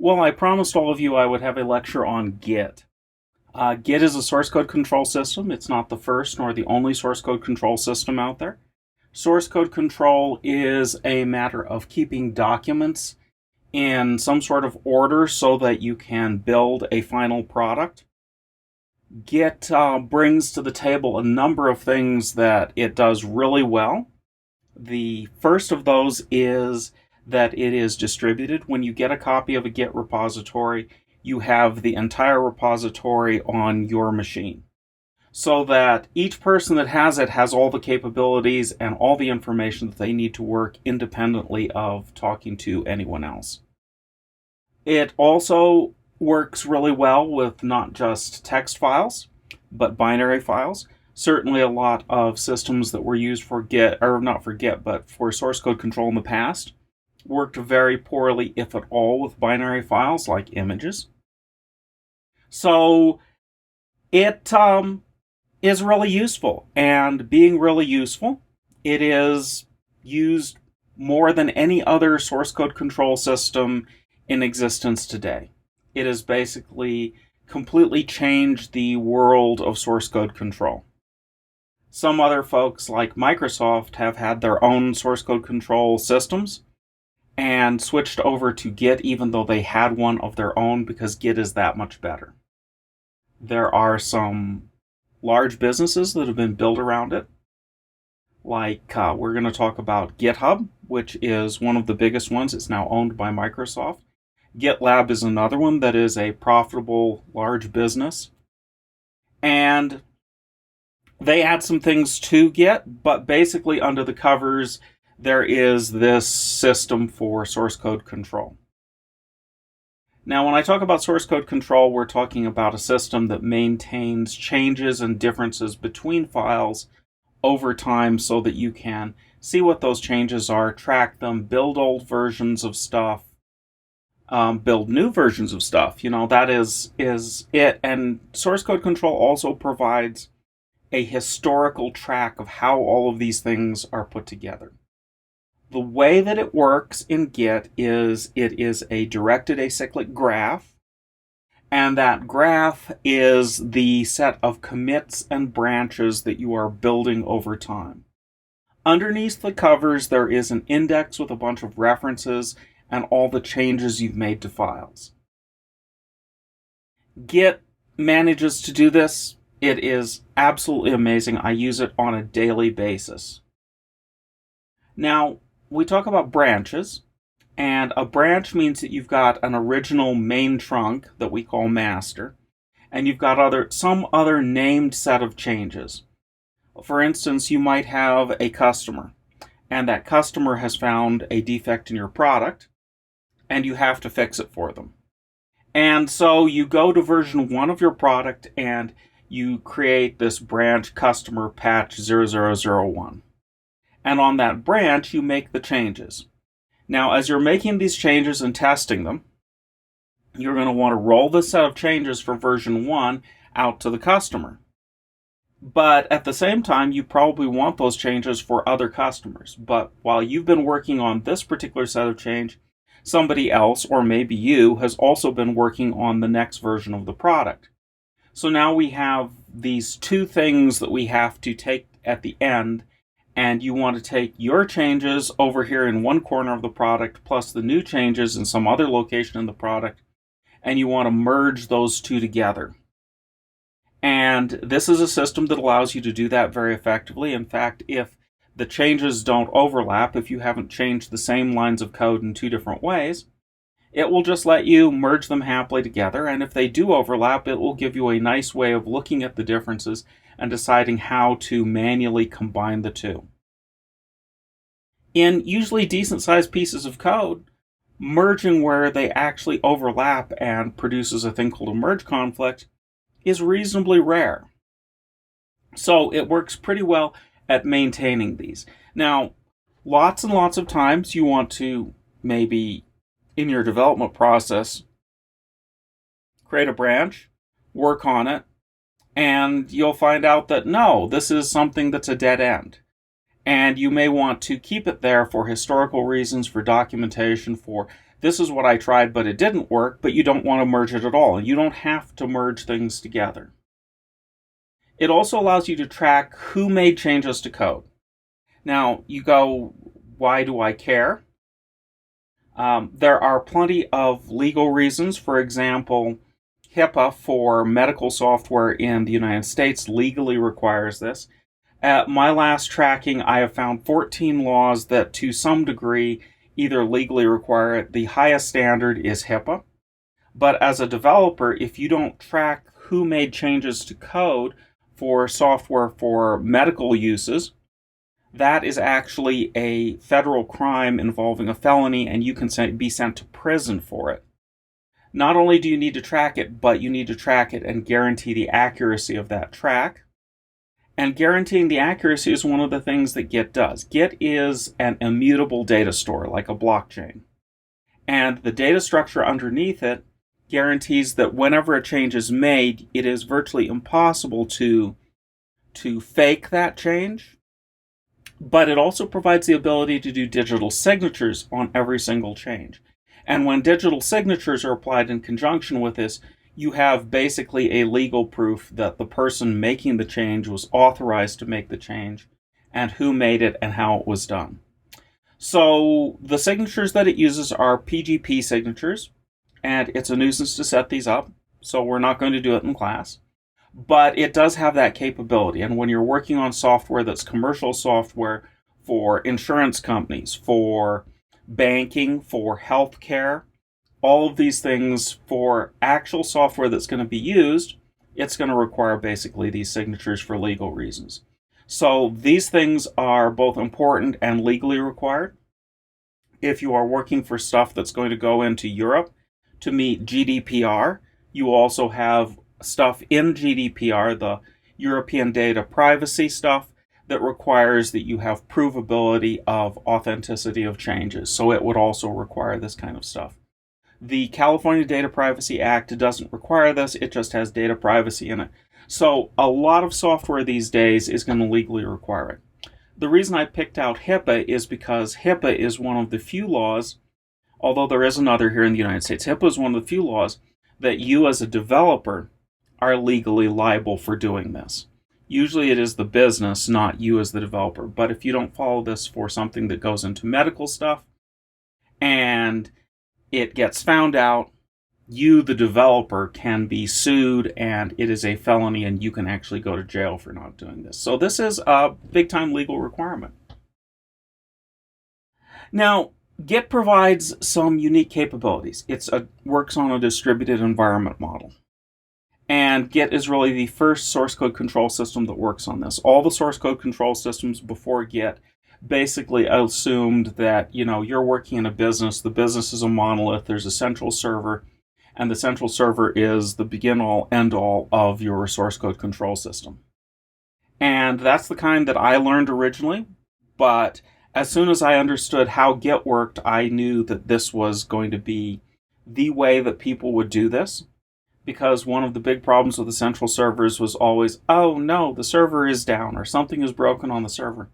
Well, I promised all of you I would have a lecture on Git. Git is a source code control system. It's not the first nor the only source code control system out there. Source code control is a matter of keeping documents in some sort of order so that you can build a final product. Git brings to the table a number of things that it does really well. The first of those is that it is distributed. When you get a copy of a Git repository, you have the entire repository on your machine, so that each person that has it has all the capabilities and all the information that they need to work independently of talking to anyone else. It also works really well with not just text files, but binary files. Certainly a lot of systems that were used for Git, or not for Git, but for source code control in the past, worked very poorly, if at all, with binary files like images. So it is really useful, and being really useful, it is used more than any other source code control system in existence today. It has basically completely changed the world of source code control. Some other folks like Microsoft have had their own source code control systems and switched over to Git even though they had one of their own, because Git is that much better. There are some large businesses that have been built around it. Like we're going to talk about GitHub, which is one of the biggest ones. It's now owned by Microsoft. GitLab is another one that is a profitable large business. And they add some things to Git, but basically under the covers, there is this system for source code control. Now, when I talk about source code control, we're talking about a system that maintains changes and differences between files over time so that you can see what those changes are, track them, build old versions of stuff, build new versions of stuff. That is it. And source code control also provides a historical track of how all of these things are put together. The way that it works in Git is it is a directed acyclic graph, and that graph is the set of commits and branches that you are building over time. Underneath the covers, there is an index with a bunch of references and all the changes you've made to files. Git manages to do this. It is absolutely amazing. I use it on a daily basis. Now, we talk about branches, and a branch means that you've got an original main trunk that we call master, and you've got some other named set of changes. For instance, you might have a customer, and that customer has found a defect in your product, and you have to fix it for them. And so you go to version 1 of your product, and you create this branch customer patch 0001. And on that branch, you make the changes. Now, as you're making these changes and testing them, you're going to want to roll the set of changes for version 1 out to the customer. But at the same time, you probably want those changes for other customers. But while you've been working on this particular set of change, somebody else, or maybe you, has also been working on the next version of the product. So now we have these two things that we have to take at the end, and you want to take your changes over here in one corner of the product plus the new changes in some other location in the product, and you want to merge those two together. And this is a system that allows you to do that very effectively. In fact, if the changes don't overlap, if you haven't changed the same lines of code in two different ways, it will just let you merge them happily together. And if they do overlap, it will give you a nice way of looking at the differences and deciding how to manually combine the two. In usually decent-sized pieces of code, merging where they actually overlap and produces a thing called a merge conflict is reasonably rare. So it works pretty well at maintaining these. Now, lots and lots of times you want to maybe, in your development process, create a branch, work on it, and you'll find out that no, this is something that's a dead end. And you may want to keep it there for historical reasons, for documentation, for this is what I tried, but it didn't work, but you don't want to merge it at all. You don't have to merge things together. It also allows you to track who made changes to code. Now, you go, why do I care? There are plenty of legal reasons. For example, HIPAA for medical software in the United States legally requires this. At my last tracking, I have found 14 laws that to some degree either legally require it. The highest standard is HIPAA. But as a developer, if you don't track who made changes to code for software for medical uses, that is actually a federal crime involving a felony, and you can be sent to prison for it. Not only do you need to track it, but you need to track it and guarantee the accuracy of that track. And guaranteeing the accuracy is one of the things that Git does. Git is an immutable data store, like a blockchain. And the data structure underneath it guarantees that whenever a change is made, it is virtually impossible to fake that change. But it also provides the ability to do digital signatures on every single change. And when digital signatures are applied in conjunction with this, you have basically a legal proof that the person making the change was authorized to make the change, and who made it and how it was done. So the signatures that it uses are PGP signatures, and it's a nuisance to set these up, so we're not going to do it in class. But it does have that capability, and when you're working on software that's commercial software for insurance companies, for banking, for healthcare, all of these things for actual software that's going to be used, it's going to require basically these signatures for legal reasons. So these things are both important and legally required. If you are working for stuff that's going to go into Europe to meet GDPR, you also have stuff in GDPR, the European data privacy stuff, that requires that you have provability of authenticity of changes. So it would also require this kind of stuff. The California Data Privacy Act doesn't require this, it just has data privacy in it. So a lot of software these days is going to legally require it. The reason I picked out HIPAA is because HIPAA is one of the few laws, although there is another here in the United States, HIPAA is one of the few laws that you as a developer are legally liable for doing this. Usually it is the business, not you as the developer. But if you don't follow this for something that goes into medical stuff, and it gets found out, you, the developer, can be sued, and it is a felony, and you can actually go to jail for not doing this. So this is a big-time legal requirement. Now, Git provides some unique capabilities. It works on a distributed environment model. And Git is really the first source code control system that works on this. All the source code control systems before Git basically assumed that, you're working in a business, the business is a monolith, there's a central server, and the central server is the begin-all, end-all of your source code control system. And that's the kind that I learned originally, but as soon as I understood how Git worked, I knew that this was going to be the way that people would do this, because one of the big problems with the central servers was always, oh no, the server is down, or something is broken on the server.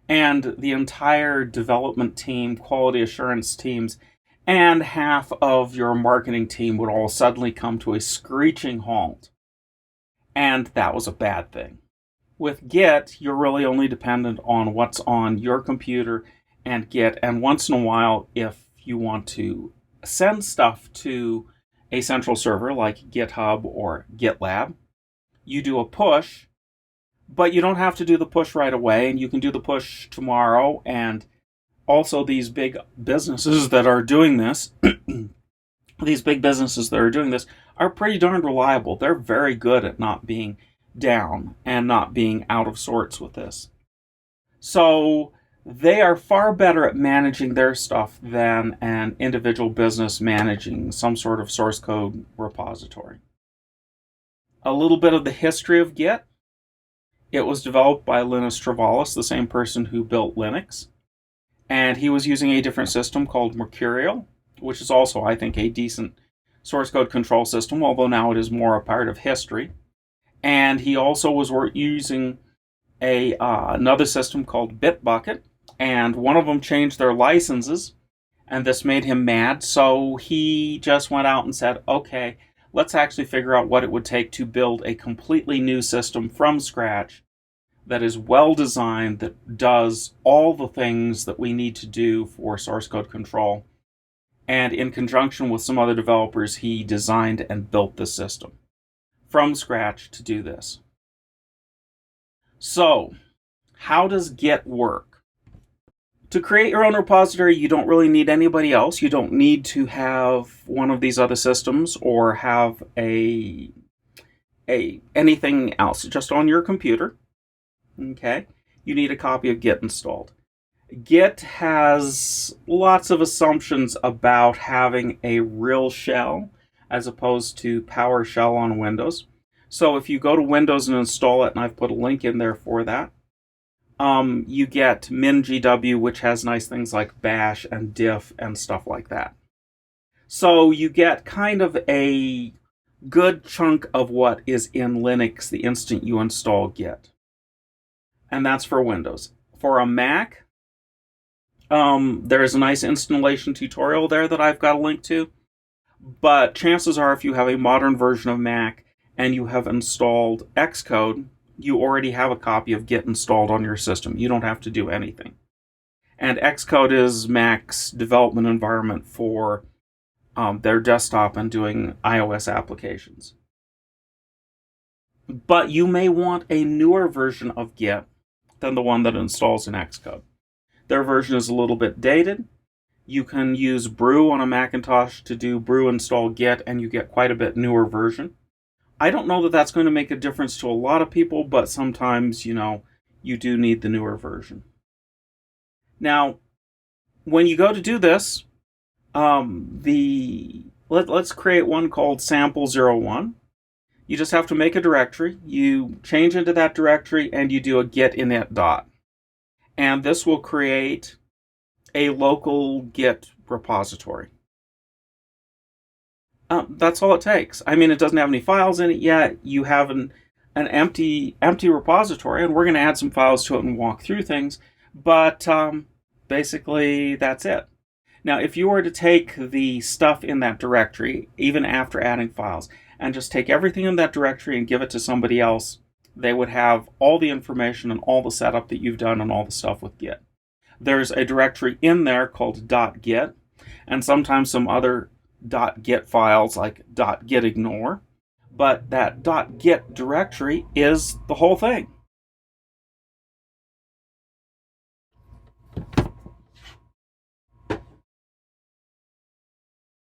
And the entire development team, quality assurance teams, and half of your marketing team would all suddenly come to a screeching halt. And that was a bad thing. With Git, you're really only dependent on what's on your computer and Git, and once in a while, if you want to send stuff to a central server like GitHub or GitLab, you do a push, but you don't have to do the push right away, and you can do the push tomorrow. And also these big businesses that are doing this, are pretty darn reliable. They're very good at not being down and not being out of sorts with this. So they are far better at managing their stuff than an individual business managing some sort of source code repository. A little bit of the history of Git. It was developed by Linus Torvalds, the same person who built Linux. And he was using a different system called Mercurial, which is also, I think, a decent source code control system, although now it is more a part of history. And he also was using another system called Bitbucket, and one of them changed their licenses, And this made him mad, so he just went out and said, okay, let's actually figure out what it would take to build a completely new system from scratch that is well designed, that does all the things that we need to do for source code control. And in conjunction with some other developers, he designed and built the system from scratch to do this. So, how does Git work? To create your own repository, you don't really need anybody else. You don't need to have one of these other systems or have anything else just on your computer. Okay, you need a copy of Git installed. Git has lots of assumptions about having a real shell as opposed to PowerShell on Windows. So if you go to Windows and install it, and I've put a link in there for that, you get MinGW, which has nice things like bash and diff and stuff like that. So you get kind of a good chunk of what is in Linux the instant you install Git. And that's for Windows. For a Mac, there is a nice installation tutorial there that I've got a link to. But chances are, if you have a modern version of Mac and you have installed Xcode, you already have a copy of Git installed on your system. You don't have to do anything. And Xcode is Mac's development environment for their desktop and doing iOS applications. But you may want a newer version of Git than the one that installs in Xcode. Their version is a little bit dated. You can use brew on a Macintosh to do brew install Git, and you get quite a bit newer version. I don't know that that's going to make a difference to a lot of people, but sometimes, you do need the newer version. Now, when you go to do this, let's create one called sample01. You just have to make a directory. You change into that directory, and you do a git init dot. And this will create a local Git repository. That's all it takes. I mean, it doesn't have any files in it yet. You have an empty repository, and we're going to add some files to it and walk through things. But basically, that's it. Now, if you were to take the stuff in that directory, even after adding files, and just take everything in that directory and give it to somebody else, they would have all the information and all the setup that you've done and all the stuff with Git. There's a directory in there called .git, and sometimes some other .git files like .gitignore, but that .git directory is the whole thing.